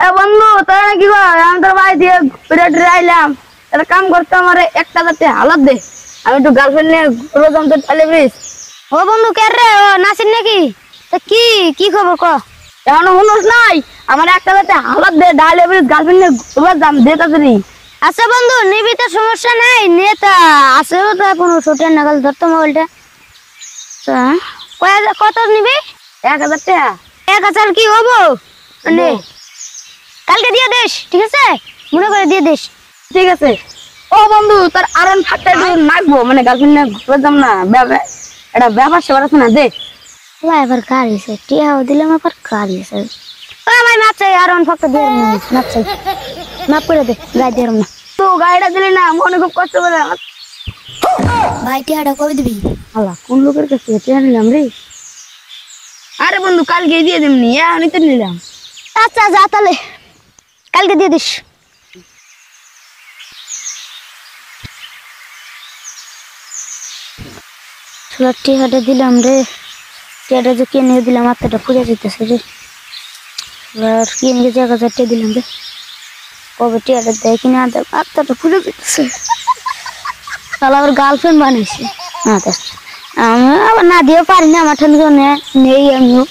এ বন্ধু তোরা কি কর? আমি তোর ভাই দিয়ে বিরাট আইলাম, একটা কাম করতে আমার 1,000 টাকা হালত দে, আমি একটু গার্লফ্রেন্ড নিয়ে রোজাম তো তাহলে প্লিজ। ও বন্ধু কে রে? ও নাসির নাকি? তা কি কি খবর ক? এখনো শুনোস নাই? আমার 1,000 টাকা হালত দে, ডালে প্লিজ গার্লফ্রেন্ড নিয়ে রোজাম দে তাড়াতাড়ি। আচ্ছা বন্ধু নিবি তো, সমস্যা নাই, নেতা আছে তো কোনো ছোটের নাগাল ধরতো মোবাইলটা। কত নিবি? 1,000 টাকা। 1,000 কি হবো? নে কালকে দিয়ে দিস, ঠিক আছে? মনে করে দিয়ে দিস। ঠিক আছে। ও বন্ধু তোর আরন ফাটটা নাকবো, মানে গার্লফ্রেন্ড নিয়ে রোজাম না, এটা ব্যাপার সেবার আছে না, দে। এবার গাড়ি আছে, টিয়াও দিলাম, আবার গাড়ি আছে। আমার মাপ চাই, আর ফাঁকটা দিয়ে মাপ চাই, মাপ করে দে, গাড়ি দিয়ে না। তো গাড়িটা দিলি না, মনে খুব কষ্ট করে। ভাই টিয়াটা কবে দিবি? আল্লাহ কোন লোকের কাছে টিয়া নিলাম রে? আরে বন্ধু কালকে দিয়ে দিমনি, এখনই তো নিলাম। আচ্ছা যা তাহলে, কালকে দিয়ে দিস। টিয়াটা দিলাম রে, টিয়াটা যে কিনে দিলাম, আত্মাটা ফুলে যেতেছে রে। আর কিনে 1,000 টাকা দিলাম রে, কবে টিয়াটা দেয় কিনা আত্মাটা ফুলে যেতেছে। তাহলে আবার গার্লফ্রেন্ড বানাইছে। আমি আবার না দিয়েও পারি না, আমার ঠান্ডা নেই আমিও।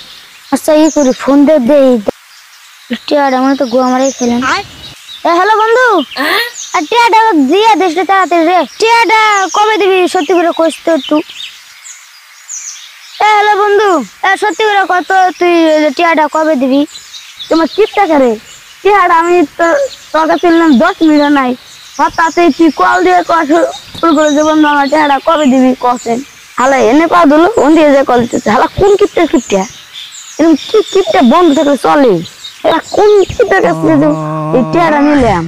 আচ্ছা ই করি, ফোন দিয়ে দেই। টিয়াটা মনে তো গোয়া মারাই খেলেন। হ্যালো বন্ধু, টিয়াটা দিয়ে দিস রে তাড়াতাড়ি রে। টিয়াটা কবে দিবি সত্যি করে কইস তো একটু। হ্যালো বন্ধু, সত্যি করে কত তুই টিয়াটা কবে দিবি? তোমার কি টাকা রে? টিয়াটা আমি তো তোর কাছে নিলাম 10 মিনিট নাই, হঠাৎ তুই কল দিয়ে শুরু করে যে বন্ধু আমার টিয়াটা কবে দিবি কসেন। হালা এনে পা দিলো, ওন দিয়ে যে কল দিতেছে। হালা কোন কিপটা এরকম কি কিপটা বন্ধ থাকলে চলে? এরা কোন কিপটার কাছে এই টিয়াটা নিলাম?